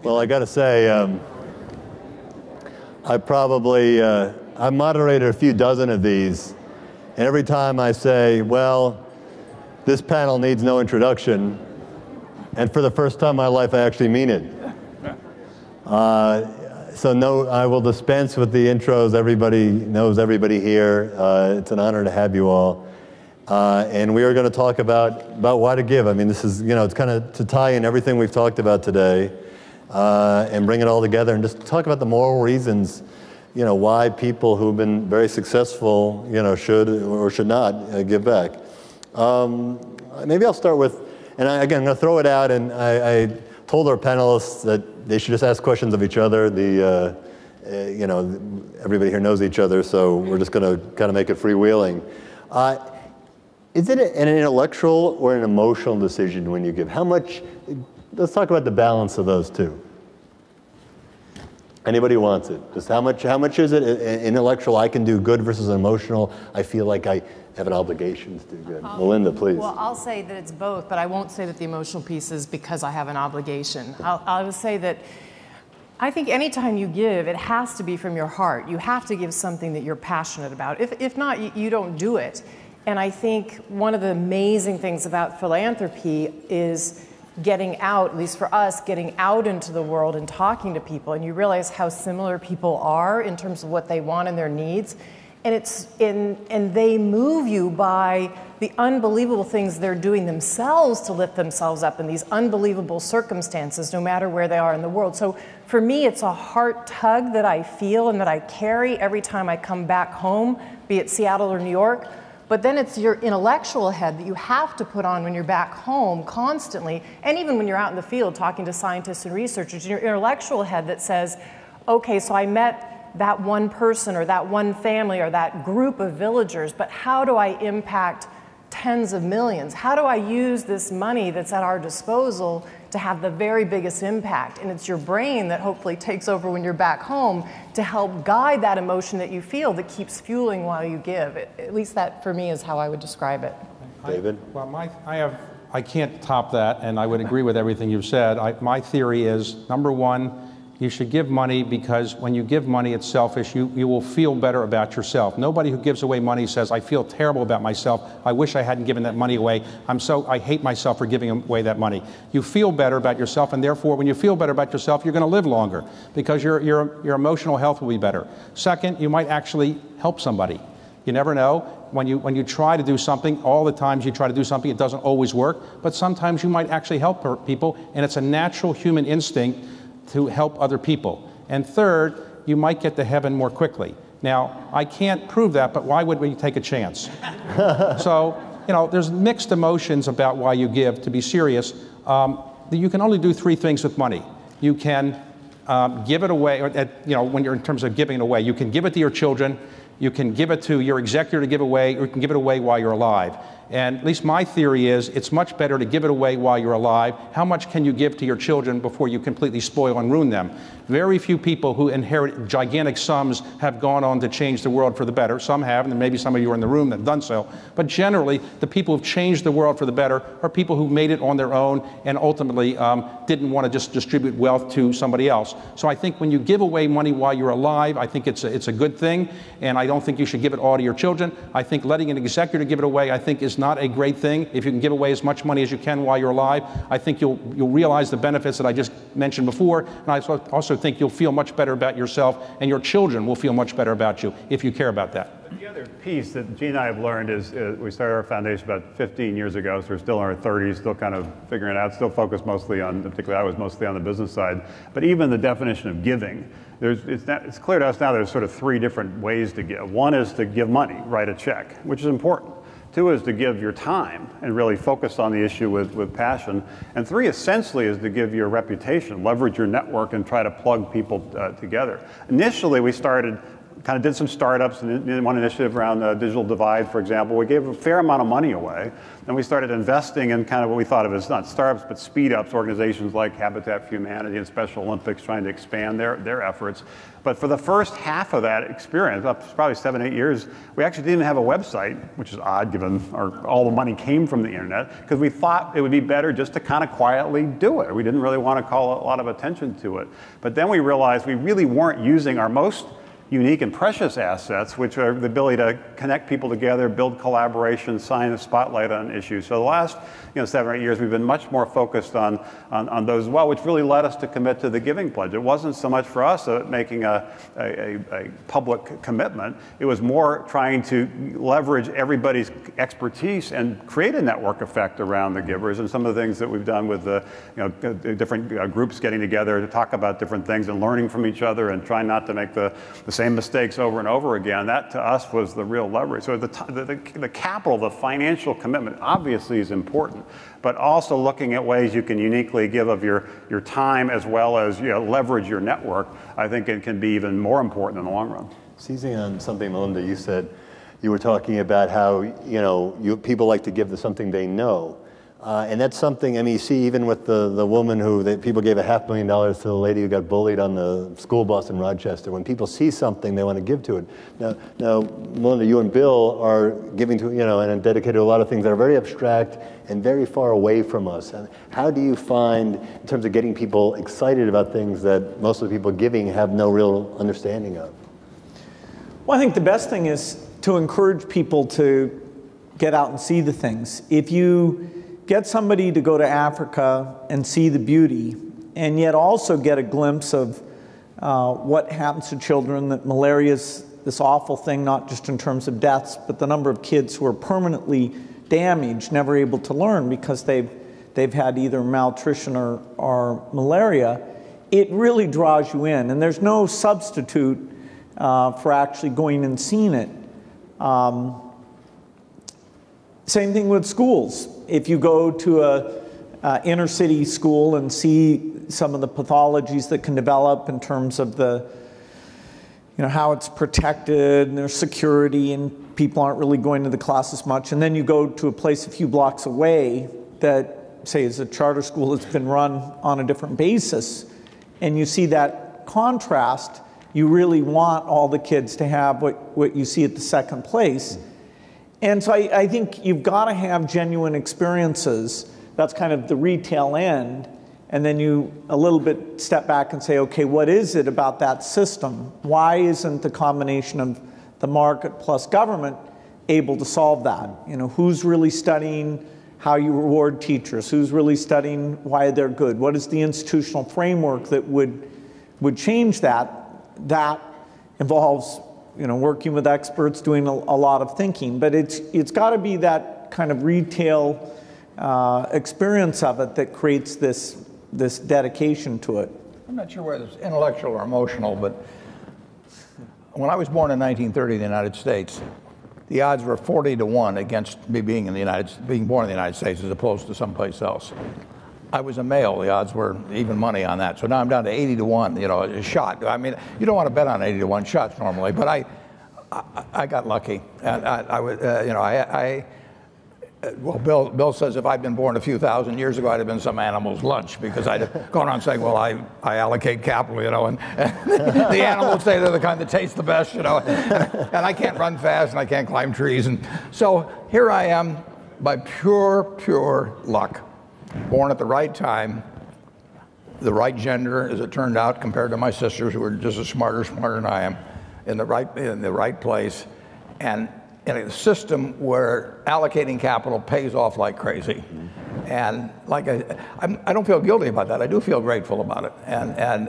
Well, I got to say, I moderated a few dozen of these, and every time I say, well, this panel needs no introduction, and for the first time in my life, I actually mean it. So no, I will dispense with the intros. Everybody knows everybody here. It's an honor to have you all. And we are going to talk about why to give. I mean, this is, it's kind of to tie in everything we've talked about today and bring it all together and just talk about the moral reasons, why people who've been very successful, should or should not give back. Maybe I'll start with, and again, I'm going to throw it out, and I told our panelists that they should just ask questions of each other. Everybody here knows each other, so we're just going to kind of make it freewheeling. Is it an intellectual or an emotional decision when you give? How much? Let's talk about the balance of those two. Anybody who wants it? Just how much is it intellectual? I can do good versus emotional. I feel like I have an obligation to do good. Melinda, please. Well, I'll say that it's both, but I won't say that the emotional piece is because I have an obligation. I would say that I think anytime you give, it has to be from your heart. You have to give something that you're passionate about. If not, you don't do it. And I think one of the amazing things about philanthropy is getting out, at least for us, getting out into the world and talking to people, and you realize how similar people are in terms of what they want and their needs. And they move you by the unbelievable things they're doing themselves to lift themselves up in these unbelievable circumstances, no matter where they are in the world. So for me, it's a heart tug that I feel and that I carry every time I come back home, be it Seattle or New York. But then it's your intellectual head that you have to put on when you're back home constantly, and even when you're out in the field talking to scientists and researchers, your intellectual head that says, okay, so I met that one person or that one family or that group of villagers, but how do I impact tens of millions? How do I use this money that's at our disposal to have the very biggest impact? And it's your brain that hopefully takes over when you're back home to help guide that emotion that you feel that keeps fueling while you give. At least that, for me, is how I would describe it. David? I can't top that, and I would agree with everything you've said. My theory is, number one, you should give money because when you give money, it's selfish. You will feel better about yourself. Nobody who gives away money says, I feel terrible about myself. I wish I hadn't given that money away. I hate myself for giving away that money. You feel better about yourself, and therefore, when you feel better about yourself, you're going to live longer because your emotional health will be better. Second, you might actually help somebody. You never know. When you try to do something, all the times you try to do something, it doesn't always work, but sometimes you might actually help people, and it's a natural human instinct to help other people. And third, you might get to heaven more quickly. Now, I can't prove that, but why would we take a chance? So, there's mixed emotions about why you give, to be serious. You can only do three things with money. You can give it away, when you're in terms of giving it away. You can give it to your children, you can give it to your executor to give away, or you can give it away while you're alive. And at least my theory is it's much better to give it away while you're alive. How much can you give to your children before you completely spoil and ruin them? Very few people who inherit gigantic sums have gone on to change the world for the better. Some have, and maybe some of you are in the room that have done so. But generally, the people who've changed the world for the better are people who made it on their own and ultimately didn't want to just distribute wealth to somebody else. So I think when you give away money while you're alive, I think it's a good thing, and I don't think you should give it all to your children. I think letting an executor give it away, I think, is not a great thing. If you can give away as much money as you can while you're alive, I think you'll realize the benefits that I just mentioned before, and I also think you'll feel much better about yourself, and your children will feel much better about you if you care about that. The other piece that Gene and I have learned is we started our foundation about 15 years ago, so we're still in our 30s, still kind of figuring it out, still focused mostly on, particularly I was mostly on the business side, but even the definition of giving, it's clear to us now there's sort of three different ways to give. One is to give money, write a check, which is important. Two is to give your time and really focus on the issue with passion. And three, essentially, is to give your reputation, leverage your network and try to plug people together. Initially, we started kind of did some startups and did one initiative around digital divide, for example. We gave a fair amount of money away. Then we started investing in kind of what we thought of as not startups, but speed ups, organizations like Habitat for Humanity and Special Olympics trying to expand their efforts. But for the first half of that experience, up to probably 7, 8 years, we actually didn't have a website, which is odd given all the money came from the internet, because we thought it would be better just to kind of quietly do it. We didn't really want to call a lot of attention to it. But then we realized we really weren't using our most unique and precious assets, which are the ability to connect people together, build collaboration, shine a spotlight on issues. So the last 7 or 8 years, we've been much more focused on those as well, which really led us to commit to the Giving Pledge. It wasn't so much for us making a public commitment. It was more trying to leverage everybody's expertise and create a network effect around the givers. And some of the things that we've done with the different groups getting together to talk about different things and learning from each other and trying not to make the same mistakes over and over again, that to us was the real leverage. So the capital, the financial commitment obviously is important, but also looking at ways you can uniquely give of your time as well as leverage your network, I think it can be even more important in the long run. Seizing on something, Melinda, you said, you were talking about how people like to give to something they know. And that's something, I mean, you see even with the woman people gave $500,000 to the lady who got bullied on the school bus in Rochester. When people see something, they want to give to it. Now, Melinda, you and Bill are giving to, and dedicated to a lot of things that are very abstract and very far away from us. And how do you find, in terms of getting people excited about things that most of the people giving have no real understanding of? Well, I think the best thing is to encourage people to get out and see the things. If you get somebody to go to Africa and see the beauty, and yet also get a glimpse of what happens to children, that malaria is this awful thing, not just in terms of deaths, but the number of kids who are permanently damaged, never able to learn because they've had either malnutrition or malaria, it really draws you in. And there's no substitute for actually going and seeing it. Same thing with schools. If you go to a inner city school and see some of the pathologies that can develop in terms of how it's protected and there's security and people aren't really going to the classes much, and then you go to a place a few blocks away that, say, is a charter school that's been run on a different basis, and you see that contrast, you really want all the kids to have what you see at the second place. And so I think you've got to have genuine experiences. That's kind of the retail end. And then you a little bit step back and say, okay, what is it about that system? Why isn't the combination of the market plus government able to solve that? Who's really studying how you reward teachers? Who's really studying why they're good? What is the institutional framework that would change that? That involves working with experts, doing a lot of thinking, but it's got to be that kind of retail experience of it that creates this dedication to it. I'm not sure whether it's intellectual or emotional, but when I was born in 1930 in the United States, the odds were 40-1 against me being born in the United States as opposed to someplace else. I was a male, the odds were even money on that. So now I'm down to 80-1, a shot. I mean, you don't want to bet on 80-1 shots normally, but I got lucky. And Bill says if I'd been born a few thousand years ago, I'd have been some animal's lunch, because I'd have gone around saying, well, I allocate capital, and the animals say they're the kind that taste the best, and I can't run fast and I can't climb trees. And so here I am by pure luck. Born at the right time, the right gender, as it turned out, compared to my sisters who were just as smarter than I am, in the right place, and in a system where allocating capital pays off like crazy. And like I don't feel guilty about that. I do feel grateful about it. And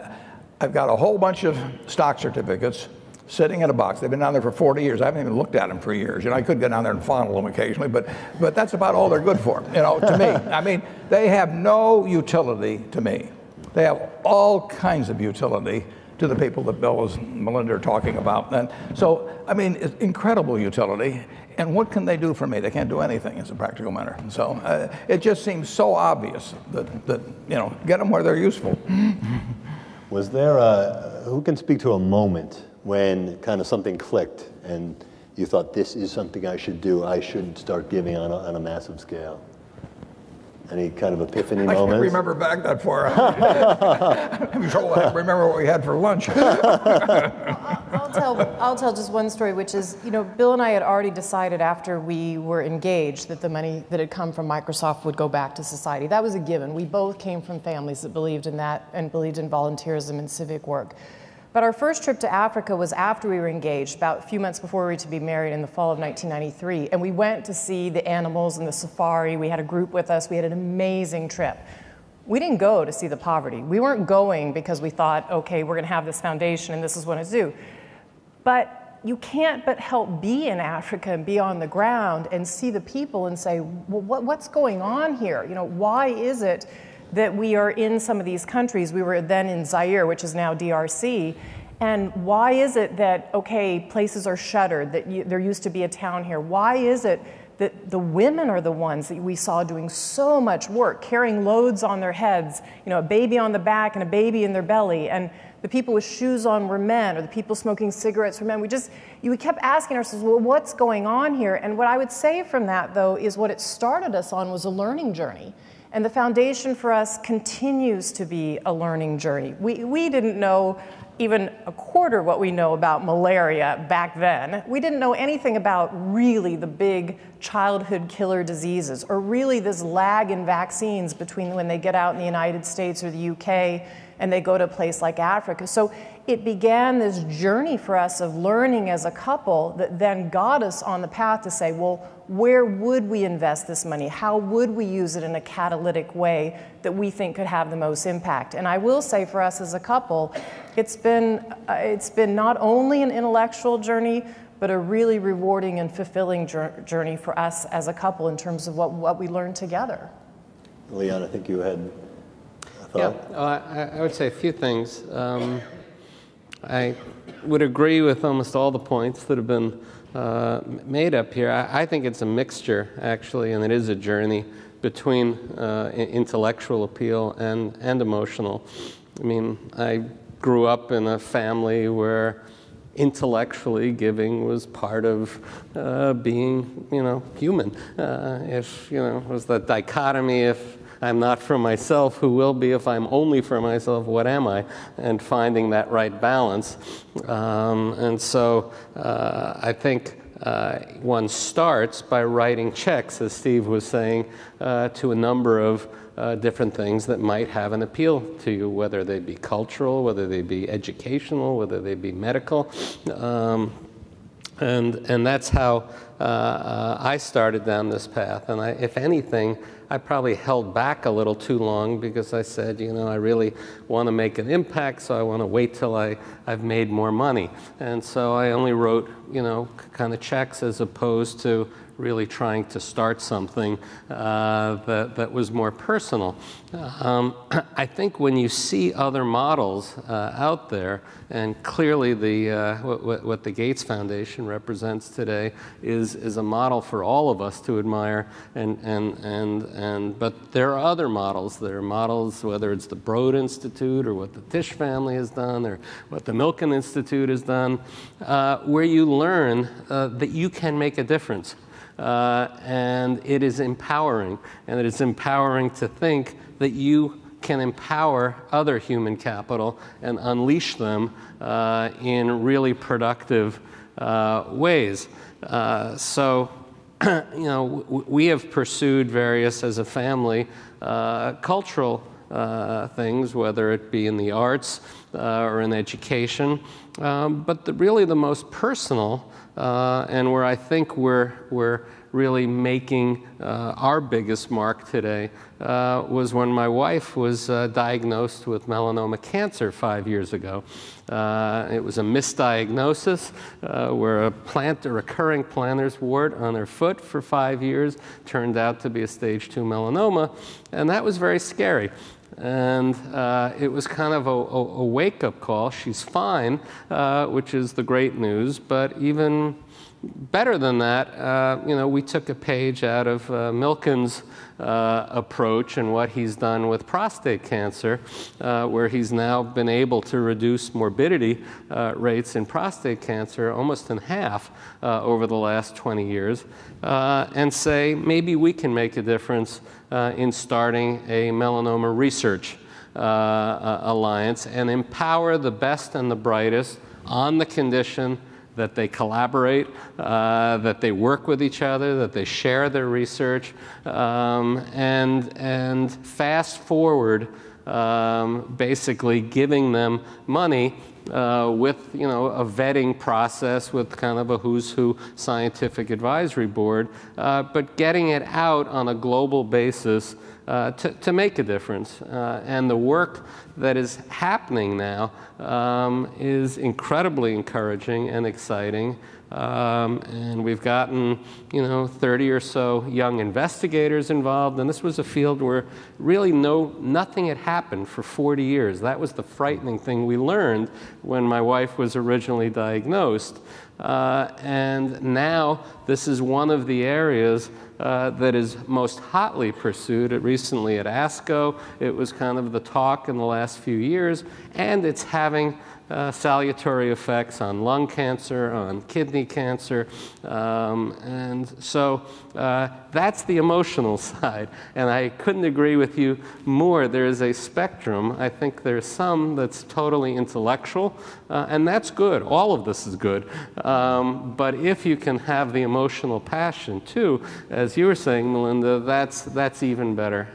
I've got a whole bunch of stock certificates sitting in a box. They've been down there for 40 years. I haven't even looked at them for years. I could go down there and fondle them occasionally, but that's about all they're good for, to me. I mean, they have no utility to me. They have all kinds of utility to the people that Bill and Melinda are talking about. And so, I mean, it's incredible utility. And what can they do for me? They can't do anything as a practical matter. And so it just seems so obvious that get them where they're useful. Was there who can speak to a moment when kind of something clicked and you thought, this is something I should do, I should start giving on a massive scale? Any kind of epiphany I moments? can't remember back that far. I'm sure I remember what we had for lunch. I'll tell just one story, which is, Bill and I had already decided after we were engaged that the money that had come from Microsoft would go back to society. That was a given. We both came from families that believed in that and believed in volunteerism and civic work. But our first trip to Africa was after we were engaged, about a few months before we were to be married in the fall of 1993. And we went to see the animals and the safari. We had a group with us. We had an amazing trip. We didn't go to see the poverty. We weren't going because we thought, okay, we're going to have this foundation and this is what it's do. But you can't but help be in Africa and be on the ground and see the people and say, well, what's going on here? Why is it that we are in some of these countries? We were then in Zaire, which is now DRC. And why is it that, okay, places are shuttered, that there used to be a town here? Why is it that the women are the ones that we saw doing so much work, carrying loads on their heads, a baby on the back and a baby in their belly, and the people with shoes on were men, or the people smoking cigarettes were men? We kept asking ourselves, well, what's going on here? And what I would say from that, though, is what it started us on was a learning journey. And the foundation for us continues to be a learning journey. We didn't know even a quarter what we know about malaria back then. We didn't know anything about really the big childhood killer diseases, or really this lag in vaccines between when they get out in the United States or the UK and they go to a place like Africa. So it began this journey for us of learning as a couple that then got us on the path to say, well, where would we invest this money? How would we use it in a catalytic way that we think could have the most impact? And I will say for us as a couple, it's been not only an intellectual journey, but a really rewarding and fulfilling journey for us as a couple in terms of what we learned together. Leon, I think you had a thought. Yeah, I would say a few things. I would agree with almost all the points that have been made up here. I think it's a mixture, actually, and it is a journey between intellectual appeal and emotional. I mean, I grew up in a family where intellectually giving was part of being, human. If, was that dichotomy, if I'm not for myself, who will be? If I'm only for myself, what am I? And finding that right balance. And so I think one starts by writing checks, as Steve was saying, to a number of different things that might have an appeal to you, whether they be cultural, whether they be educational, whether they be medical. And that's how I started down this path. And if anything, I probably held back a little too long because I said, I really want to make an impact, so I want to wait till I've made more money. And so I only wrote, kind of checks as opposed to really trying to start something that was more personal. I think when you see other models out there, and clearly what the Gates Foundation represents today is a model for all of us to admire, but there are other models. There are models, whether it's the Broad Institute or what the Tisch family has done or what the Milken Institute has done, where you learn that you can make a difference. And it is empowering, and it is empowering to think that you can empower other human capital and unleash them in really productive ways. So, we have pursued various, as a family, cultural things, whether it be in the arts or in education, but really the most personal and where I think we're really making our biggest mark today was when my wife was diagnosed with melanoma cancer 5 years ago. It was a misdiagnosis where a recurring plantar's wart on her foot for 5 years turned out to be a stage 2 melanoma, and that was very scary. And it was kind of a wake-up call. She's fine, which is the great news, but even better than that, we took a page out of Milken's approach and what he's done with prostate cancer, where he's now been able to reduce morbidity rates in prostate cancer almost in half over the last 20 years, and say maybe we can make a difference in starting a melanoma research alliance and empower the best and the brightest on the condition that they collaborate, that they work with each other, that they share their research, and fast forward, basically giving them money with a vetting process with kind of a who's who scientific advisory board, but getting it out on a global basis to make a difference. And the work that is happening now is incredibly encouraging and exciting. And we've gotten, 30 or so young investigators involved, and this was a field where really nothing had happened for 40 years. That was the frightening thing we learned when my wife was originally diagnosed. And now this is one of the areas that is most hotly pursued. Recently at ASCO, it was kind of the talk in the last few years, and it's having salutary effects on lung cancer, on kidney cancer, and so that's the emotional side. And I couldn't agree with you more. There is a spectrum. I think there's some that's totally intellectual, and that's good. All of this is good. But if you can have the emotional passion too, as you were saying, Melinda, that's even better.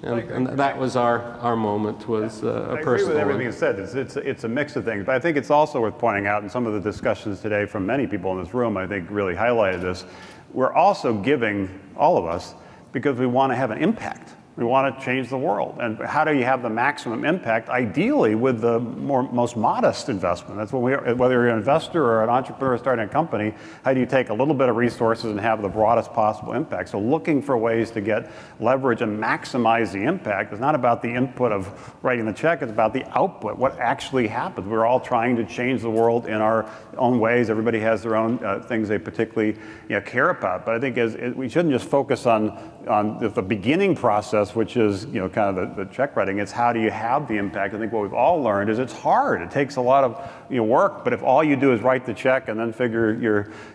And that was our moment, was a personal one. I agree with everything you said. It's a mix of things, but I think it's also worth pointing out, and some of the discussions today from many people in this room, I think, really highlighted this. We're also giving, all of us, because we want to have an impact. We want to change the world. And how do you have the maximum impact? Ideally, with the most modest investment. That's what whether you're an investor or an entrepreneur starting a company, how do you take a little bit of resources and have the broadest possible impact? So looking for ways to get leverage and maximize the impact is not about the input of writing the check, it's about the output, what actually happens. We're all trying to change the world in our own ways. Everybody has their own things they particularly care about. But I think we shouldn't just focus on the beginning process, which is kind of the check writing. It's how do you have the impact. I think what we've all learned is it's hard. It takes a lot of work, but if all you do is write the check and then figure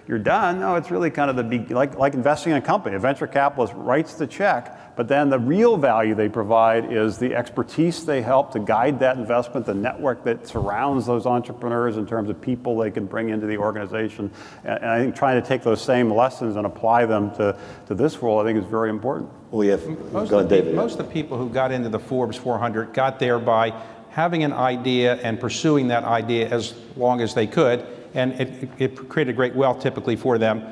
you're done, no, it's really kind of like investing in a company. A venture capitalist writes the check, but then the real value they provide is the expertise they help to guide that investment, the network that surrounds those entrepreneurs in terms of people they can bring into the organization. And I think trying to take those same lessons and apply them to this role, I think, is very important. Most of the people who got into the Forbes 400 got there by having an idea and pursuing that idea as long as they could, and it created great wealth typically for them.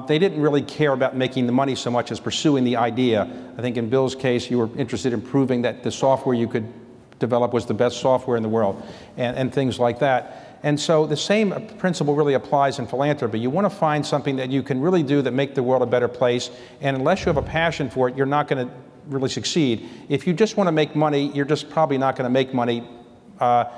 They didn't really care about making the money so much as pursuing the idea. I think in Bill's case, you were interested in proving that the software you could develop was the best software in the world, and things like that. And so the same principle really applies in philanthropy. You want to find something that you can really do that make the world a better place, and unless you have a passion for it, you're not going to really succeed. If you just want to make money, you're just probably not going to make money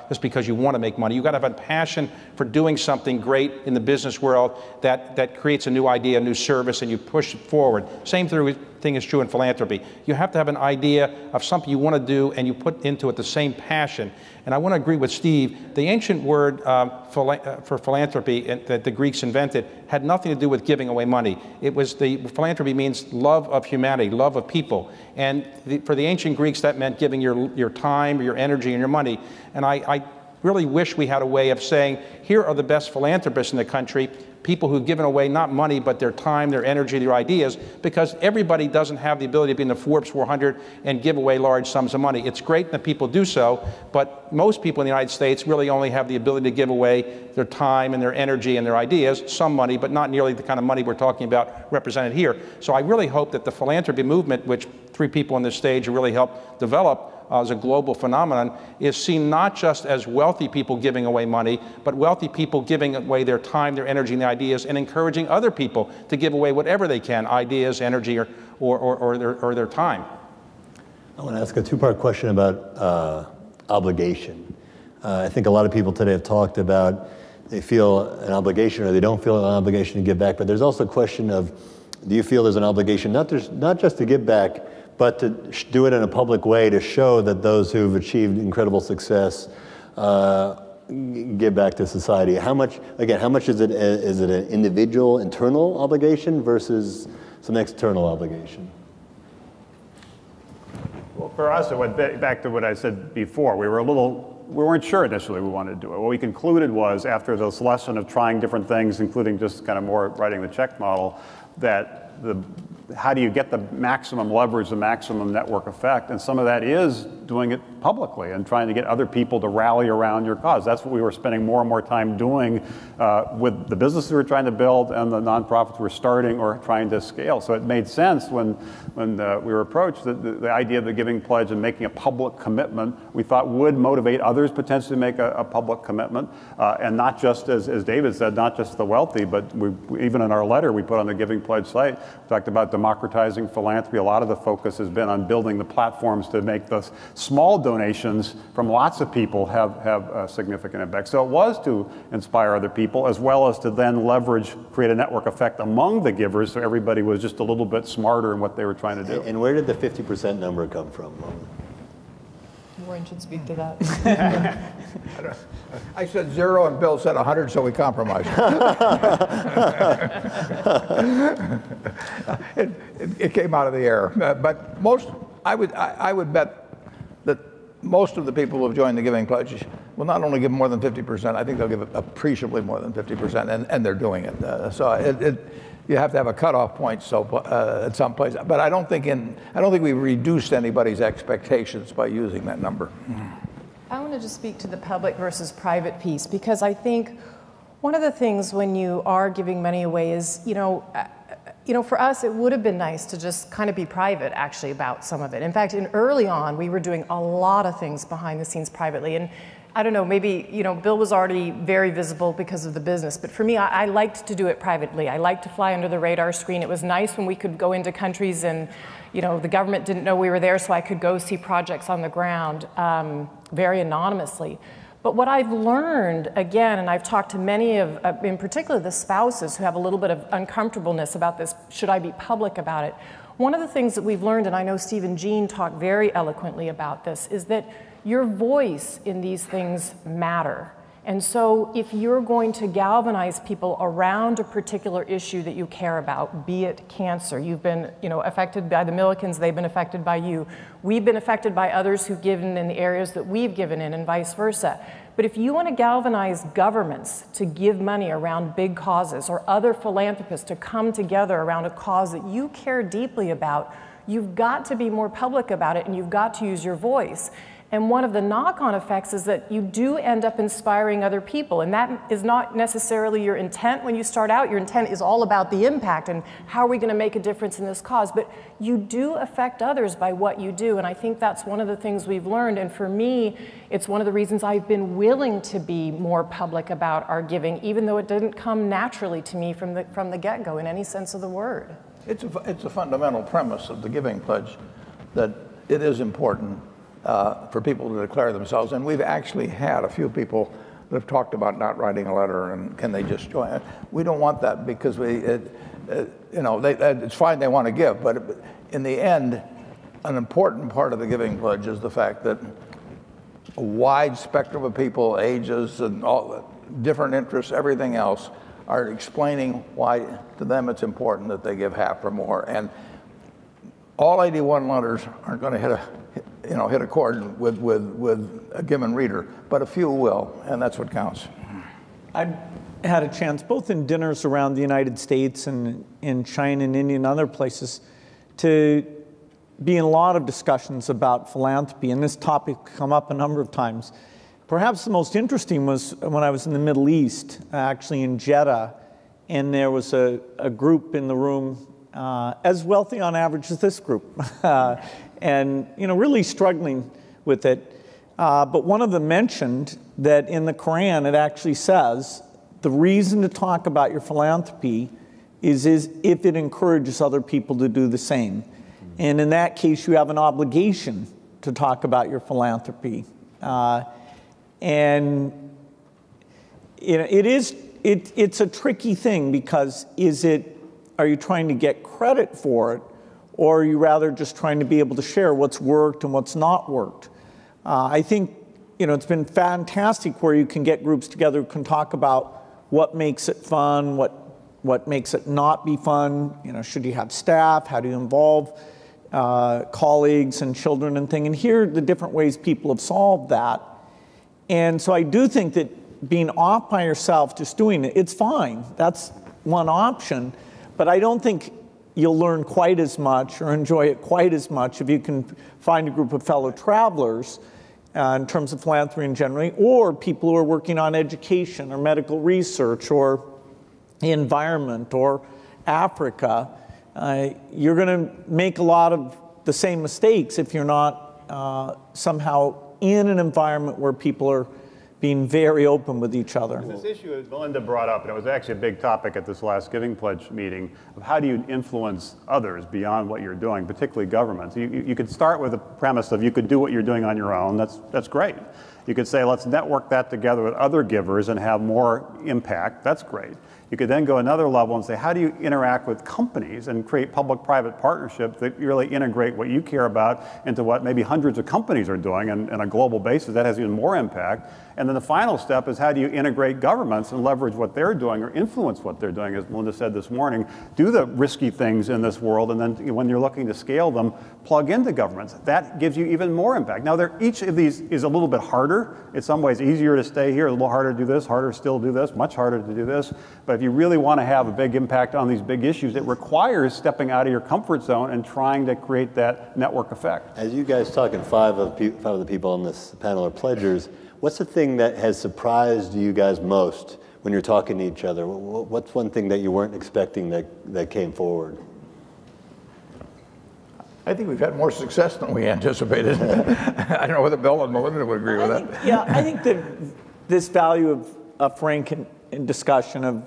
just because you want to make money. You've got to have a passion for doing something great in the business world that creates a new idea, a new service, and you push it forward. Same thing is true in philanthropy. You have to have an idea of something you want to do, and you put into it the same passion. And I want to agree with Steve. The ancient word for philanthropy that the Greeks invented had nothing to do with giving away money. Philanthropy means love of humanity, love of people. And for the ancient Greeks, that meant giving your time, your energy, and your money. And I really wish we had a way of saying, here are the best philanthropists in the country, people who've given away not money, but their time, their energy, their ideas, because everybody doesn't have the ability to be in the Forbes 400 and give away large sums of money. It's great that people do so, but most people in the United States really only have the ability to give away their time and their energy and their ideas, some money, but not nearly the kind of money we're talking about represented here. So I really hope that the philanthropy movement, which 3 people on this stage really helped develop, as a global phenomenon, is seen not just as wealthy people giving away money, but wealthy people giving away their time, their energy, and their ideas, and encouraging other people to give away whatever they can, ideas, energy, or their time. I want to ask a 2-part question about obligation. I think a lot of people today have talked about they feel an obligation or they don't feel an obligation to give back. But there's also a question of, do you feel there's an obligation not just to give back, but to do it in a public way to show that those who've achieved incredible success give back to society? How much is it an individual internal obligation versus some external obligation? Well, for us, it went back to what I said before. We weren't sure initially we wanted to do it. What we concluded was, after this lesson of trying different things, including just kind of more writing the check model, that how do you get the maximum leverage, the maximum network effect? And some of that is doing it publicly and trying to get other people to rally around your cause. That's what we were spending more and more time doing with the businesses we were trying to build and the nonprofits we were starting or trying to scale. So it made sense when we were approached, the idea of the Giving Pledge and making a public commitment, we thought would motivate others potentially to make a public commitment. And not just, as David said, not just the wealthy, but even in our letter we put on the Giving Pledge site, we talked about democratizing philanthropy. A lot of the focus has been on building the platforms to make the small donations from lots of people have a significant impact. So it was to inspire other people, as well as to then create a network effect among the givers, so everybody was just a little bit smarter in what they were trying to do. And where did the 50% number come from? Warren should speak to that. I said 0 and Bill said 100, so we compromised. It came out of the air. But I would bet that most of the people who have joined the Giving Pledge will not only give more than 50%, I think they'll give appreciably more than 50%, and they're doing it. You have to have a cutoff point at some place. But I don't think we reduced anybody's expectations by using that number. I want to just speak to the public versus private piece, because I think one of the things when you are giving money away is, for us, it would have been nice to just kind of be private, actually, about some of it. In fact, early on, we were doing a lot of things behind the scenes privately. And I don't know, maybe, Bill was already very visible because of the business. But for me, I liked to do it privately. I liked to fly under the radar screen. It was nice when we could go into countries and, the government didn't know we were there, so I could go see projects on the ground very anonymously. But what I've learned, again, and I've talked to many of, in particular, the spouses who have a little bit of uncomfortableness about this, should I be public about it? One of the things that we've learned, and I know Steve and Jean talk very eloquently about this, is that your voice in these things matter. And so if you're going to galvanize people around a particular issue that you care about, be it cancer, you've been affected by the Millikins, they've been affected by you. We've been affected by others who've given in the areas that we've given in, and vice versa. But if you want to galvanize governments to give money around big causes, or other philanthropists to come together around a cause that you care deeply about, you've got to be more public about it, and you've got to use your voice. And one of the knock-on effects is that you do end up inspiring other people. And that is not necessarily your intent when you start out. Your intent is all about the impact and how are we going to make a difference in this cause. But you do affect others by what you do. And I think that's one of the things we've learned. And for me, it's one of the reasons I've been willing to be more public about our giving, even though it didn't come naturally to me from the get-go in any sense of the word. It's a fundamental premise of the Giving Pledge that it is important for people to declare themselves. And we've actually had a few people that have talked about not writing a letter and can they just join. We don't want that, because it's fine they want to give, but in the end, an important part of the Giving Pledge is the fact that a wide spectrum of people, ages, and all different interests, everything else, are explaining why to them it's important that they give half or more. And all 81 letters aren't going to hit a chord with a given reader, but a few will, and that's what counts. I've had a chance, both in dinners around the United States and in China and India and other places, to be in a lot of discussions about philanthropy, and this topic come up a number of times. Perhaps the most interesting was when I was in the Middle East, actually in Jeddah, and there was a group in the room as wealthy on average as this group, and really struggling with it. But one of them mentioned that in the Quran it actually says the reason to talk about your philanthropy is if it encourages other people to do the same. And in that case, you have an obligation to talk about your philanthropy. And it's a tricky thing, because are you trying to get credit for it, or are you rather just trying to be able to share what's worked and what's not worked? I think it's been fantastic where you can get groups together who can talk about what makes it fun, what makes it not be fun. Should you have staff? How do you involve colleagues and children and things? And here are the different ways people have solved that. And so I do think that being off by yourself, just doing it, it's fine. That's one option. But I don't think you'll learn quite as much or enjoy it quite as much if you can find a group of fellow travelers in terms of philanthropy in general, or people who are working on education or medical research or the environment or Africa. You're going to make a lot of the same mistakes if you're not somehow in an environment where people are being very open with each other. This issue that Melinda brought up, and it was actually a big topic at this last Giving Pledge meeting, of how do you influence others beyond what you're doing, particularly governments. You could start with the premise of you could do what you're doing on your own. That's great. You could say, let's network that together with other givers and have more impact. That's great. You could then go another level and say, how do you interact with companies and create public-private partnerships that really integrate what you care about into what maybe hundreds of companies are doing on a global basis? That has even more impact. And then the final step is, how do you integrate governments and leverage what they're doing or influence what they're doing? As Melinda said this morning, do the risky things in this world, and then when you're looking to scale them, plug into governments. That gives you even more impact. Now, each of these is a little bit harder. In some ways, easier to stay here, a little harder to do this, harder still to do this, much harder to do this. But if you really want to have a big impact on these big issues, it requires stepping out of your comfort zone and trying to create that network effect. As you guys talk, and five of the people on this panel are pledgers, what's the thing that has surprised you guys most when you're talking to each other? What's one thing that you weren't expecting that came forward? I think we've had more success than we anticipated. I don't know whether Bill and Melinda would agree with that. Yeah, I think that this value of a frank discussion of,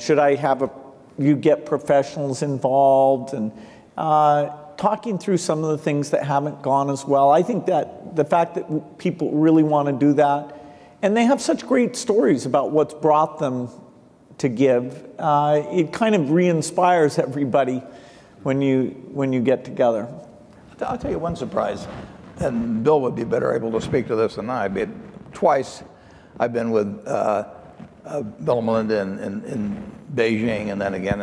should I have you get professionals involved, and talking through some of the things that haven't gone as well. I think that the fact that people really want to do that, and they have such great stories about what's brought them to give, it kind of re-inspires everybody when you get together. I'll tell you one surprise, and Bill would be better able to speak to this than I. But twice I've been with Bill and Melinda in Beijing, and then again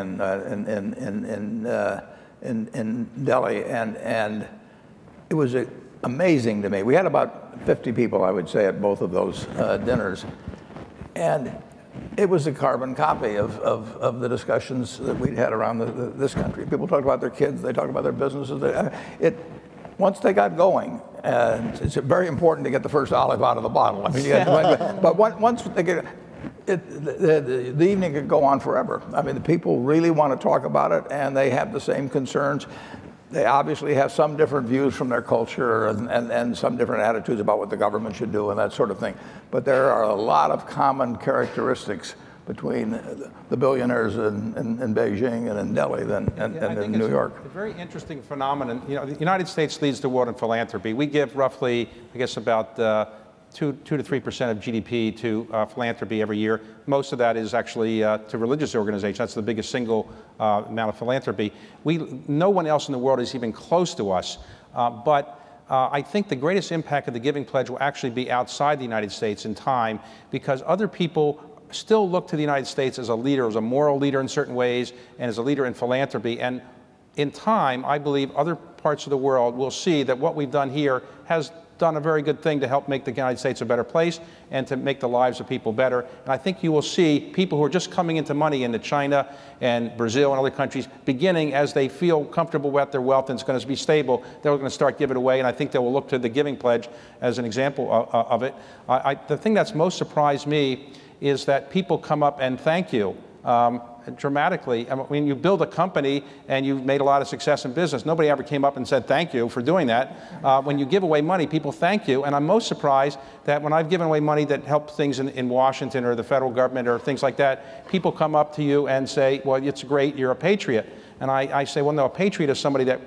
in Delhi, and it was amazing to me. We had about 50 people, I would say, at both of those dinners, and it was a carbon copy of the discussions that we'd had around this country. People talked about their kids, they talked about their businesses. Once they got going, it's very important to get the first olive out of the bottle. I mean, but once they get the evening could go on forever. I mean, the people really want to talk about it, and they have the same concerns. They obviously have some different views from their culture and some different attitudes about what the government should do and that sort of thing. But there are a lot of common characteristics between the billionaires in Beijing and in Delhi and in New York. A very interesting phenomenon. The United States leads the world in philanthropy. We give roughly, I guess, about 2 to 3% of GDP to philanthropy every year. Most of that is actually to religious organizations. That's the biggest single amount of philanthropy. No one else in the world is even close to us. But I think the greatest impact of the Giving Pledge will actually be outside the United States in time, because other people still look to the United States as a leader, as a moral leader in certain ways, and as a leader in philanthropy. And in time, I believe other parts of the world will see that what we've done here has done a very good thing to help make the United States a better place and to make the lives of people better. And I think you will see people who are just coming into money into China and Brazil and other countries beginning, as they feel comfortable with their wealth and it's going to be stable, they're going to start giving away. And I think they will look to the Giving Pledge as an example of it. The thing that's most surprised me is that people come up and thank you dramatically. I mean, when you build a company and you've made a lot of success in business, nobody ever came up and said thank you for doing that. When you give away money, people thank you. And I'm most surprised that when I've given away money that helped things in Washington or the federal government or things like that, people come up to you and say, well, it's great, you're a patriot. And I say, well, no, a patriot is somebody that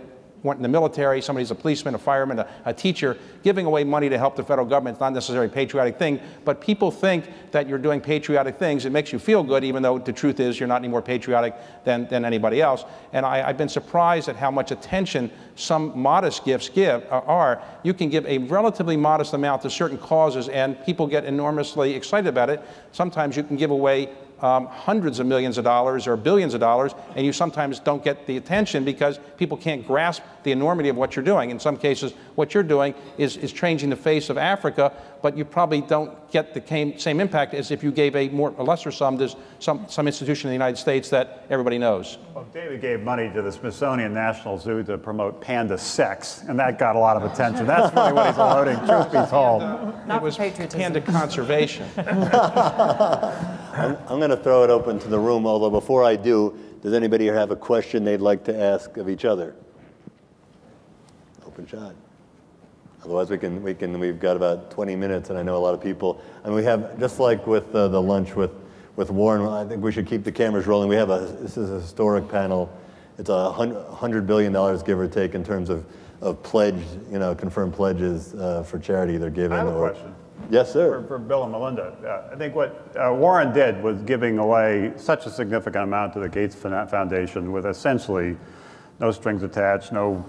went in the military, somebody's a policeman, a fireman, a teacher. Giving away money to help the federal government is not necessarily a patriotic thing, but people think that you're doing patriotic things. It makes you feel good, even though the truth is you're not any more patriotic than anybody else. And I've been surprised at how much attention some modest gifts are. You can give a relatively modest amount to certain causes, and people get enormously excited about it. Sometimes you can give away hundreds of millions of dollars or billions of dollars, and you sometimes don't get the attention because people can't grasp the enormity of what you're doing. In some cases, what you're doing is changing the face of Africa, but you probably don't get the same impact as if you gave a lesser sum to some institution in the United States that everybody knows. Well, David gave money to the Smithsonian National Zoo to promote panda sex, and that got a lot of attention. That's really what he's promoting, truth be told. It was panda conservation. I'm going to throw it open to the room, although before I do, does anybody here have a question they'd like to ask of each other? Open shot. Otherwise, we've got about 20 minutes, and I know a lot of people. And we have, just like with the lunch with Warren, I think we should keep the cameras rolling. This is a historic panel. It's $100 billion, give or take, in terms of pledged, confirmed pledges for charity they're giving. I have a question. Yes, sir. For Bill and Melinda. I think what Warren did was giving away such a significant amount to the Gates Foundation with essentially no strings attached, no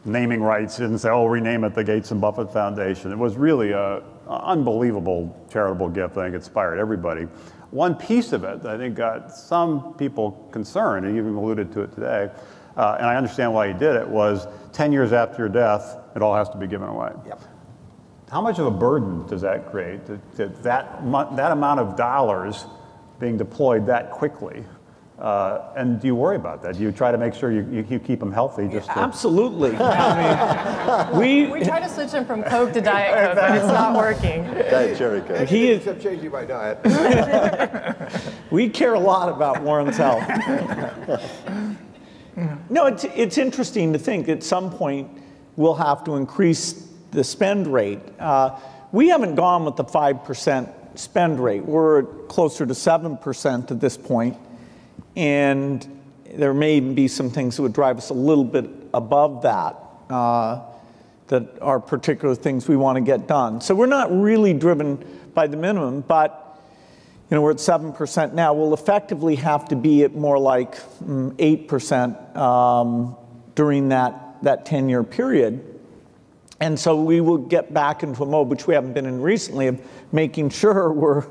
naming rights. Didn't say, oh, rename it the Gates and Buffett Foundation. It was really an unbelievable charitable gift. I think inspired everybody. One piece of it, I think, got some people concerned, and you even alluded to it today, and I understand why he did it, was 10 years after your death, it all has to be given away. Yep. How much of a burden does that create, that amount of dollars being deployed that quickly? And do you worry about that? Do you try to make sure you keep them healthy? Absolutely. I mean, we try to switch him from Coke to Diet Coke, but it's not working. Diet cherry Coke. Except changing my diet. we care a lot about Warren's health. No, it's interesting to think at some point we'll have to increase the spend rate. We haven't gone with the 5% spend rate. We're closer to 7% at this point. And there may even be some things that would drive us a little bit above that, that are particular things we want to get done. So we're not really driven by the minimum, but we're at 7% now. We'll effectively have to be at more like 8% during that 10-year period. And so we will get back into a mode, which we haven't been in recently, of making sure we're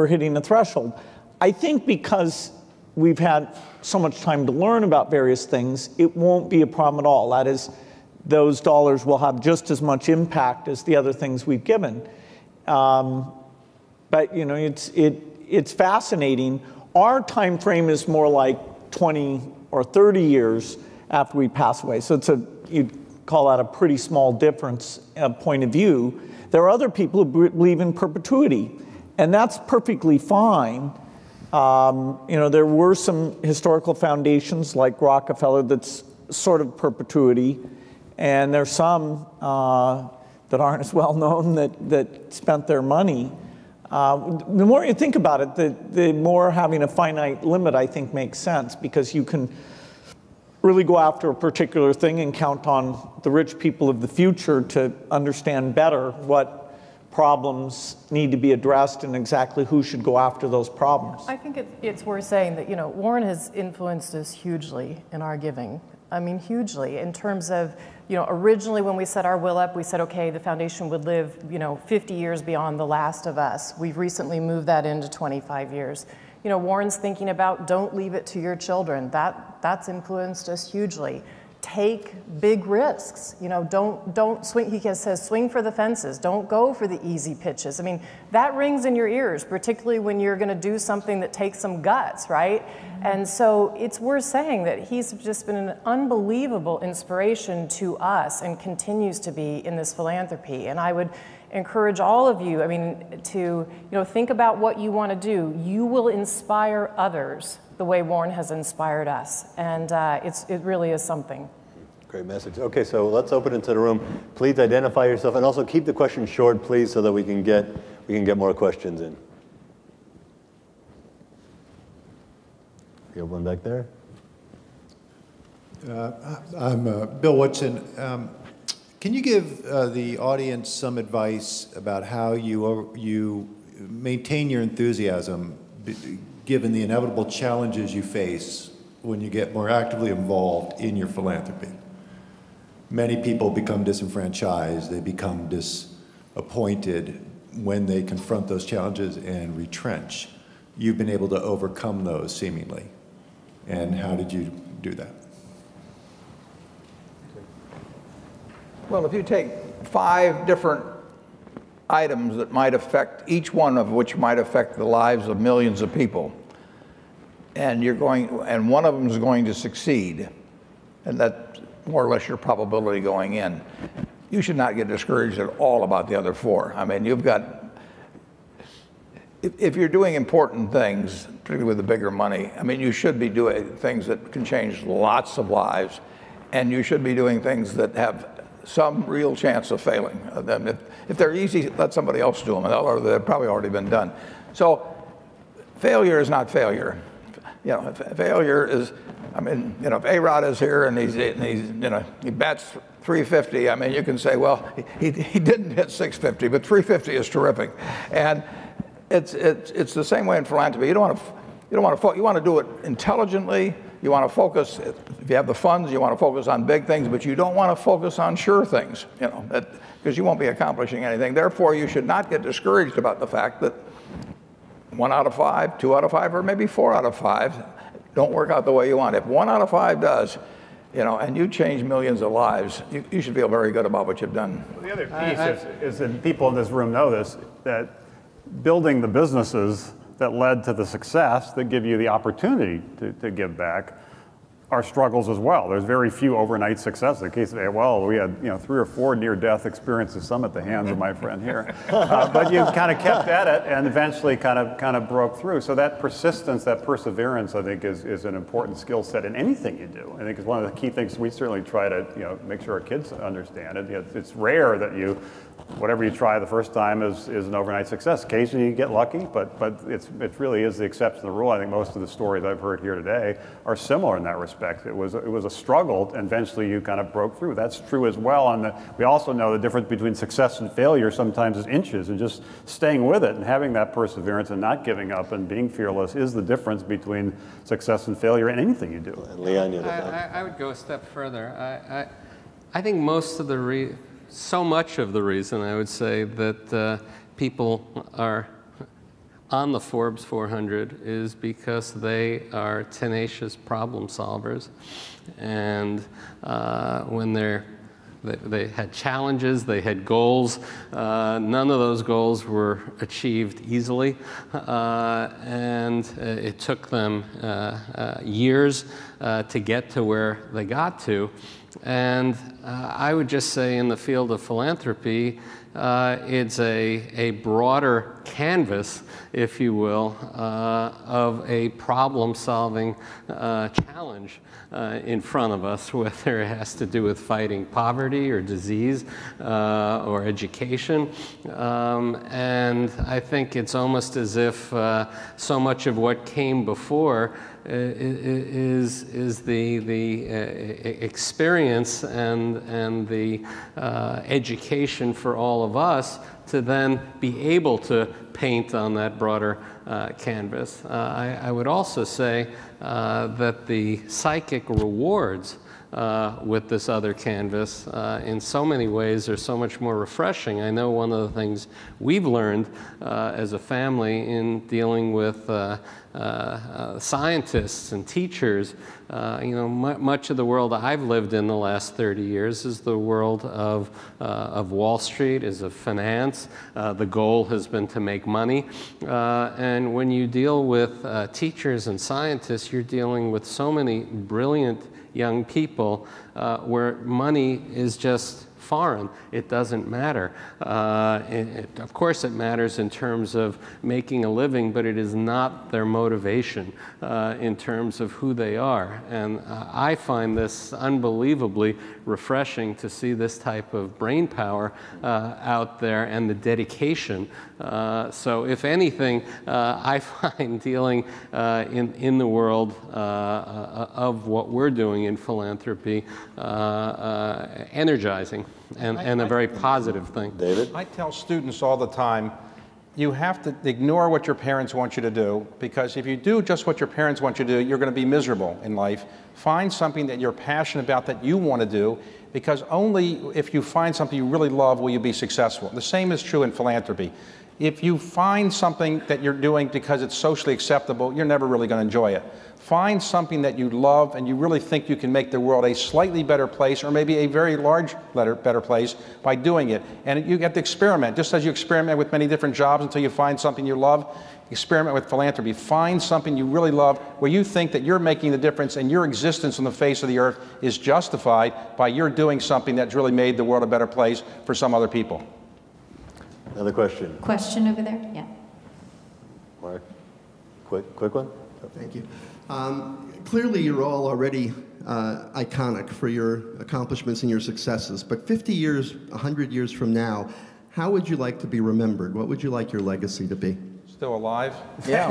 hitting the threshold. I think because we've had so much time to learn about various things, it won't be a problem at all. That is, those dollars will have just as much impact as the other things we've given. But it's fascinating. Our time frame is more like 20 or 30 years after we pass away. So you'd call that a pretty small difference point of view. There are other people who believe in perpetuity, and that's perfectly fine. There were some historical foundations like Rockefeller that's sort of perpetuity, and there's some that aren't as well known that spent their money. The more you think about it, the more having a finite limit, I think, makes sense, because you can really go after a particular thing and count on the rich people of the future to understand better what problems need to be addressed and exactly who should go after those problems. I think it's worth saying that, Warren has influenced us hugely in our giving. I mean, hugely, in terms of, originally when we set our will up, we said, okay, the foundation would live, 50 years beyond the last of us. We've recently moved that into 25 years. Warren's thinking about don't leave it to your children. That's influenced us hugely. Take big risks. Don't swing. He says, swing for the fences. Don't go for the easy pitches. I mean, that rings in your ears, particularly when you're going to do something that takes some guts, right? And so it's worth saying that he's just been an unbelievable inspiration to us and continues to be in this philanthropy. And I would encourage all of you, to think about what you want to do. You will inspire others the way Warren has inspired us, and it really is something. Great message. Okay, so let's open into the room. Please identify yourself, and also keep the questions short, please, so that we can get more questions in. You have one back there. I'm Bill Woodson. Can you give the audience some advice about how you maintain your enthusiasm given the inevitable challenges you face when you get more actively involved in your philanthropy? Many people become disenfranchised, they become disappointed when they confront those challenges and retrench. You've been able to overcome those seemingly. And how did you do that? Well, if you take 5 different items that might affect, each one of which might affect the lives of millions of people, and one of them is going to succeed, and that's more or less your probability going in, you should not get discouraged at all about the other 4. I mean, if you're doing important things, particularly with the bigger money, I mean, you should be doing things that can change lots of lives, and you should be doing things that have some real chance of failing. If they're easy, let somebody else do them, or they've probably already been done. So failure is not failure. Failure is, I mean, if A-Rod is here and he bats 350, I mean, you can say, well, he didn't hit 650, but 350 is terrific. And it's the same way in philanthropy. You want to do it intelligently. You want to focus, if you have the funds, you want to focus on big things, but you don't want to focus on sure things, because you won't be accomplishing anything. Therefore, you should not get discouraged about the fact that 1 out of 5, 2 out of 5, or maybe 4 out of 5 don't work out the way you want. If 1 out of 5 does, and you change millions of lives, you should feel very good about what you've done. Well, the other piece is that people in this room know this, that building the businesses that led to the success that give you the opportunity to give back are struggles as well. There's very few overnight successes. In the case of we had 3 or 4 near-death experiences, some at the hands of my friend here. But you kind of kept at it and eventually kind of broke through. So that persistence, that perseverance, I think, is an important skill set in anything you do. I think it's one of the key things we certainly try to make sure our kids understand it. It's rare that whatever you try the first time is an overnight success. Occasionally you get lucky, but it really is the exception to the rule. I think most of the stories I've heard here today are similar in that respect. It was a struggle, and eventually you kind of broke through. That's true as well. And we also know the difference between success and failure sometimes is inches, and just staying with it and having that perseverance and not giving up and being fearless is the difference between success and failure in anything you do. Leon, I would go a step further. I think so much of the reason, I would say, that people are on the Forbes 400 is because they are tenacious problem solvers. And when they had challenges, they had goals. None of those goals were achieved easily. And it took them years to get to where they got to. And I would just say in the field of philanthropy, it's a broader canvas, if you will, of a problem-solving challenge in front of us, whether it has to do with fighting poverty or disease or education. And I think it's almost as if so much of what came before is the experience and the education for all of us to then be able to paint on that broader canvas. I would also say that the psychic rewards with this other canvas in so many ways are so much more refreshing. I know one of the things we've learned as a family in dealing with scientists and teachers, much of the world I've lived in the last 30 years is the world of Wall Street, is of finance. The goal has been to make money. And when you deal with teachers and scientists, you're dealing with so many brilliant young people where money is just foreign, it doesn't matter. Of course it matters in terms of making a living, but it is not their motivation in terms of who they are. And I find this unbelievably refreshing to see this type of brain power out there and the dedication. So if anything, I find dealing in the world of what we're doing in philanthropy energizing and a very positive thing. David? I tell students all the time, you have to ignore what your parents want you to do, because if you do just what your parents want you to do, you're going to be miserable in life. Find something that you're passionate about that you want to do, because only if you find something you really love will you be successful. The same is true in philanthropy. If you find something that you're doing because it's socially acceptable, you're never really going to enjoy it. Find something that you love and you really think you can make the world a slightly better place, or maybe a very large better place by doing it. And you get to experiment. Just as you experiment with many different jobs until you find something you love, experiment with philanthropy. Find something you really love where you think that you're making the difference and your existence on the face of the earth is justified by your doing something that's really made the world a better place for some other people. Another question. Question over there? Yeah. Mark, quick one. Thank you. Clearly, you're all already iconic for your accomplishments and your successes. But 50 years, 100 years from now, how would you like to be remembered? What would you like your legacy to be? Still alive? Yeah.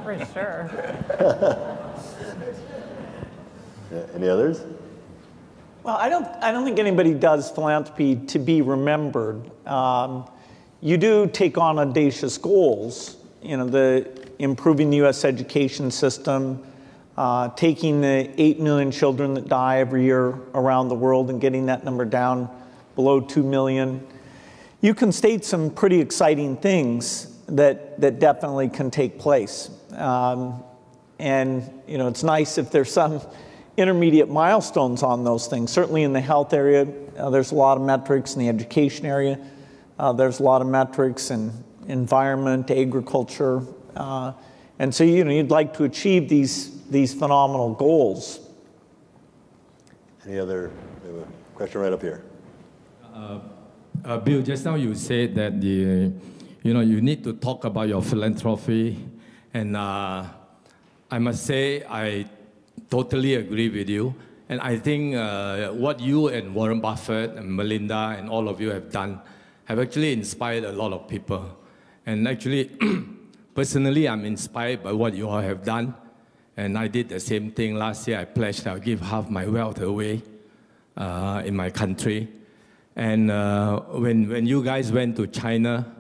For sure. Any others? Well, I don't think anybody does philanthropy to be remembered. You do take on audacious goals. You know, the improving the U.S. education system, taking the 8 million children that die every year around the world and getting that number down below 2 million. You can state some pretty exciting things that definitely can take place. And you know, it's nice if there's some intermediate milestones on those things. Certainly in the health area, there's a lot of metrics. In the education area, there's a lot of metrics in environment, agriculture. And so, you know, you'd like to achieve these phenomenal goals. Any other? We have a question right up here. Bill, just now you said that you need to talk about your philanthropy, and I must say I totally agree with you. And I think what you and Warren Buffett and Melinda and all of you have done have actually inspired a lot of people. And actually, personally, I'm inspired by what you all have done. And I did the same thing last year. I pledged I'll give half my wealth away in my country. And when you guys went to China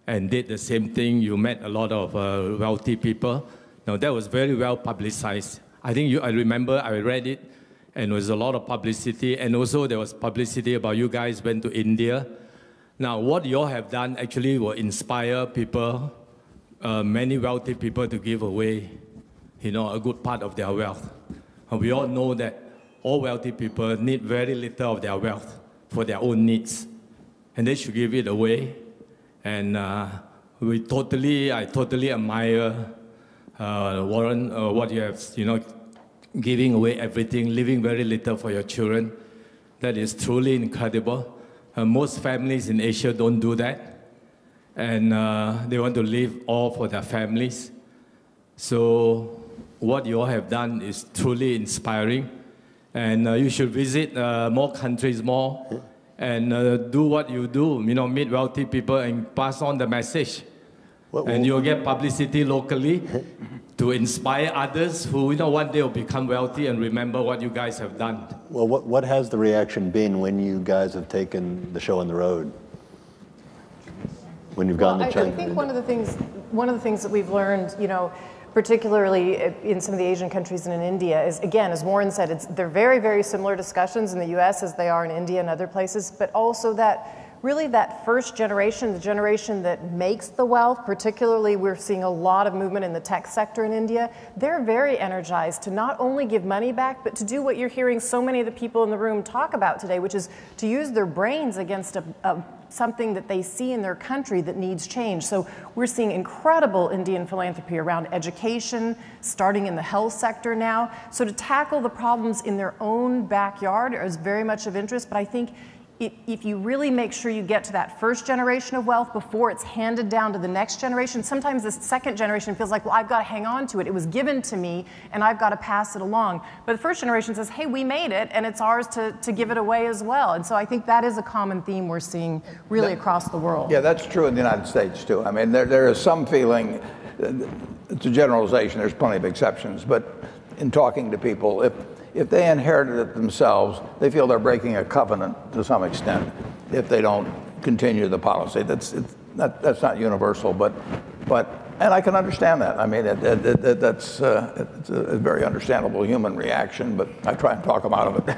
and did the same thing, you met a lot of wealthy people. Now, that was very well publicized. I think I remember I read it, and there was a lot of publicity. And also there was publicity about you guys went to India. Now, what you all have done actually will inspire people, many wealthy people, to give away, you know, a good part of their wealth. And we all know that all wealthy people need very little of their wealth for their own needs, and they should give it away. And I totally admire Warren, what you have, you know, giving away everything, leaving very little for your children. That is truly incredible. Most families in Asia don't do that, and they want to leave all for their families. So what you all have done is truly inspiring, and you should visit more countries more, and do what you do, you know, meet wealthy people and pass on the message. And you'll get publicity locally to inspire others who, you know, one day will become wealthy and remember what you guys have done. Well, what has the reaction been when you guys have taken the show on the road? When you've gone to China? I think one of the things that we've learned, you know, particularly in some of the Asian countries and in India, is, again, as Warren said, they're very, very similar discussions in the U.S. as they are in India and other places, but also that really that first generation, the generation that makes the wealth, particularly we're seeing a lot of movement in the tech sector in India, they're very energized to not only give money back, but to do what you're hearing so many of the people in the room talk about today, which is to use their brains against something that they see in their country that needs change. So we're seeing incredible Indian philanthropy around education, starting in the health sector now. So to tackle the problems in their own backyard is very much of interest, but I think if you really make sure you get to that first generation of wealth before it's handed down to the next generation, sometimes the second generation feels like, well, I've got to hang on to it. It was given to me, and I've got to pass it along. But the first generation says, hey, we made it, and it's ours to give it away as well. And so I think that is a common theme we're seeing really across the world. Yeah, that's true in the United States, too. I mean, there is some feeling, it's a generalization, there's plenty of exceptions, but in talking to people, if they inherited it themselves, they feel they're breaking a covenant to some extent if they don't continue the policy. That's not universal, but and I can understand that. I mean, it's a very understandable human reaction, but I try and talk them out of it.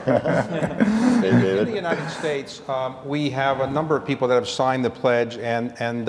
In the United States, we have a number of people that have signed the pledge, and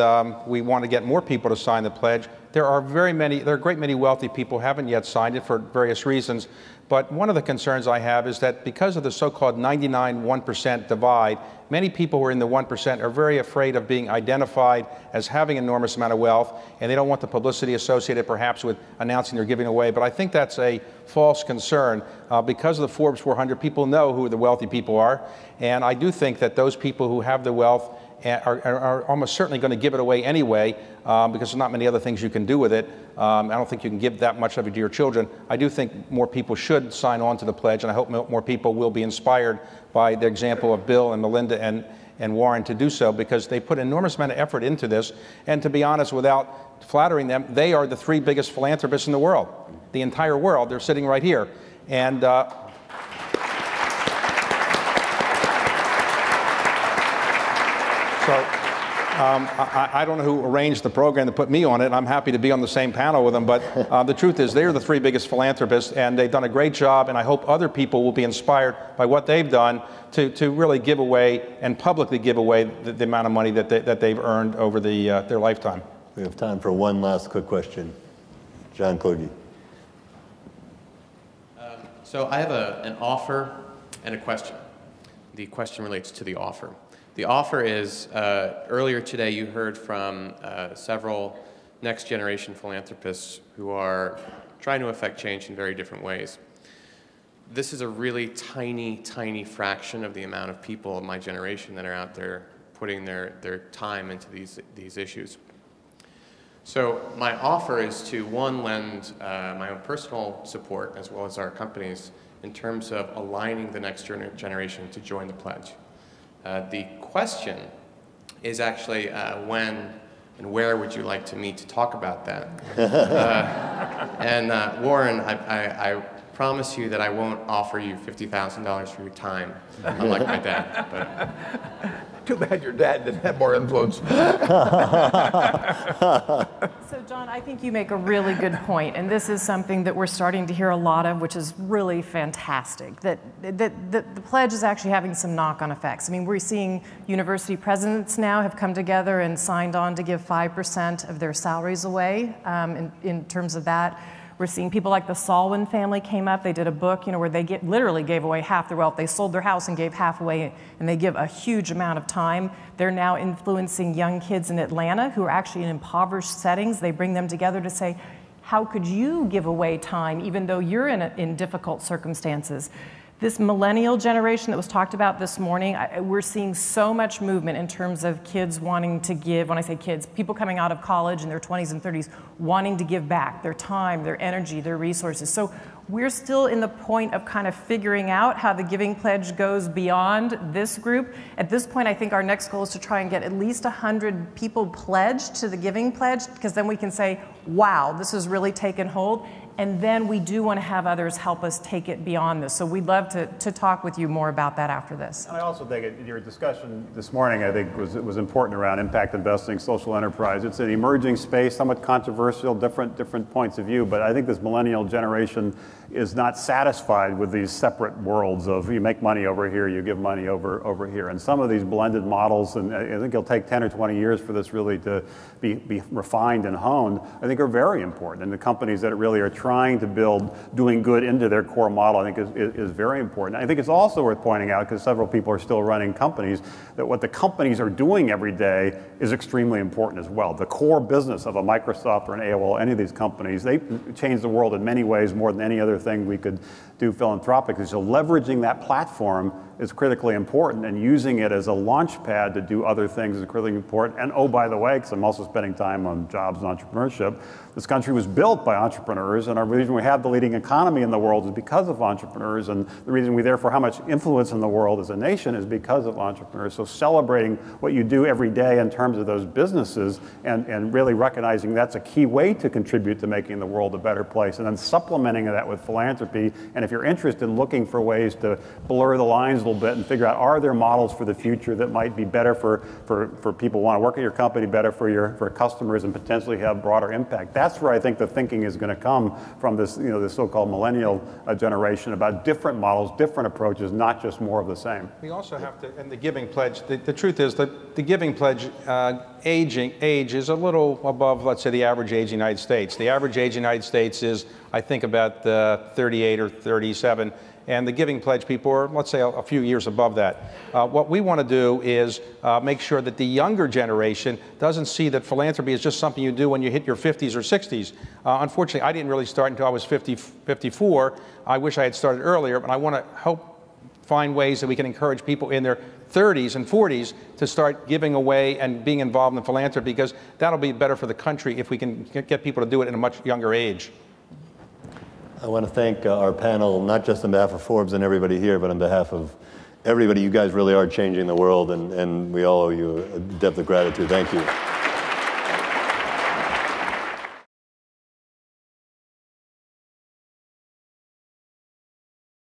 we want to get more people to sign the pledge. There are a great many wealthy people who haven't yet signed it for various reasons. But one of the concerns I have is that because of the so-called 99-1% divide, many people who are in the 1% are very afraid of being identified as having an enormous amount of wealth, and they don't want the publicity associated perhaps with announcing they're giving away. But I think that's a false concern. Because of the Forbes 400, people know who the wealthy people are, and I do think that those people who have the wealth are almost certainly going to give it away anyway, because there's not many other things you can do with it. I don't think you can give that much of it to your children. I do think more people should sign on to the pledge, and I hope more people will be inspired by the example of Bill and Melinda and Warren to do so, because they put an enormous amount of effort into this. And to be honest, without flattering them, they are the 3 biggest philanthropists in the world, the entire world. They're sitting right here. And so I don't know who arranged the program to put me on it. I'm happy to be on the same panel with them, but the truth is they're the 3 biggest philanthropists, and they've done a great job, and I hope other people will be inspired by what they've done to really give away and publicly give away the amount of money that they've earned over their lifetime. We have time for one last quick question. John Kluge. So I have an offer and a question. The question relates to the offer. The offer is, earlier today you heard from several next-generation philanthropists who are trying to affect change in very different ways. This is a really tiny, tiny fraction of the amount of people of my generation that are out there putting their time into these issues. So my offer is to, one, lend my own personal support as well as our company's in terms of aligning the next generation to join the pledge. The question is actually when and where would you like to meet to talk about that? Warren, I promise you that I won't offer you $50,000 for your time, unlike my dad. But. Too bad your dad didn't have more influence. So, John, I think you make a really good point, and this is something that we're starting to hear a lot of, which is really fantastic, that the pledge is actually having some knock-on effects. I mean, we're seeing university presidents now have come together and signed on to give 5% of their salaries away in terms of that. We're seeing people like the Salwin family came up. They did a book, where they literally gave away half their wealth. They sold their house and gave half away, and they give a huge amount of time. They're now influencing young kids in Atlanta who are actually in impoverished settings. They bring them together to say, how could you give away time even though you're in difficult circumstances? This millennial generation that was talked about this morning, we're seeing so much movement in terms of kids wanting to give. When I say kids, people coming out of college in their 20s and 30s wanting to give back their time, their energy, their resources. So we're still in the point of kind of figuring out how the Giving Pledge goes beyond this group. At this point, I think our next goal is to try and get at least 100 people pledged to the Giving Pledge, because then we can say, wow, this has really taken hold. And then we do want to have others help us take it beyond this. So we'd love to talk with you more about that after this. And I also think your discussion this morning, I think, was important around impact investing, social enterprise. It's an emerging space, somewhat controversial, different points of view, but I think this millennial generation is not satisfied with these separate worlds of you make money over here, you give money over here. And some of these blended models, and I think it'll take 10 or 20 years for this really to be refined and honed, I think are very important. And the companies that really are trying to build doing good into their core model, I think is very important. I think it's also worth pointing out, because several people are still running companies, that what the companies are doing every day is extremely important as well. The core business of a Microsoft or an AOL, any of these companies, they change the world in many ways more than any other thing we could do philanthropically. So leveraging that platform is critically important, and using it as a launch pad to do other things is critically important. And oh, by the way, because I'm also spending time on jobs and entrepreneurship, this country was built by entrepreneurs, and our reason we have the leading economy in the world is because of entrepreneurs, and the reason we therefore have much influence in the world as a nation is because of entrepreneurs. So celebrating what you do every day in terms of those businesses, and really recognizing that's a key way to contribute to making the world a better place, and then supplementing that with philanthropy. And if you're interested in looking for ways to blur the lines a little bit and figure out, are there models for the future that might be better for people who want to work at your company, better for customers, and potentially have broader impact. That's where I think the thinking is going to come from this, this so-called millennial generation, about different models, different approaches, not just more of the same. We also have to, and the Giving Pledge, the truth is that the Giving Pledge age is a little above, let's say, the average age in the United States. The average age in the United States is, I think, about 38 or 37. And the Giving Pledge people are, let's say, a few years above that. What we want to do is make sure that the younger generation doesn't see that philanthropy is just something you do when you hit your 50s or 60s. Unfortunately, I didn't really start until I was 54. I wish I had started earlier, but I want to find ways that we can encourage people in their 30s and 40s to start giving away and being involved in philanthropy, because that'll be better for the country if we can get people to do it at a much younger age. I want to thank our panel, not just on behalf of Forbes and everybody here, but on behalf of everybody. You guys really are changing the world, and we all owe you a depth of gratitude. Thank you.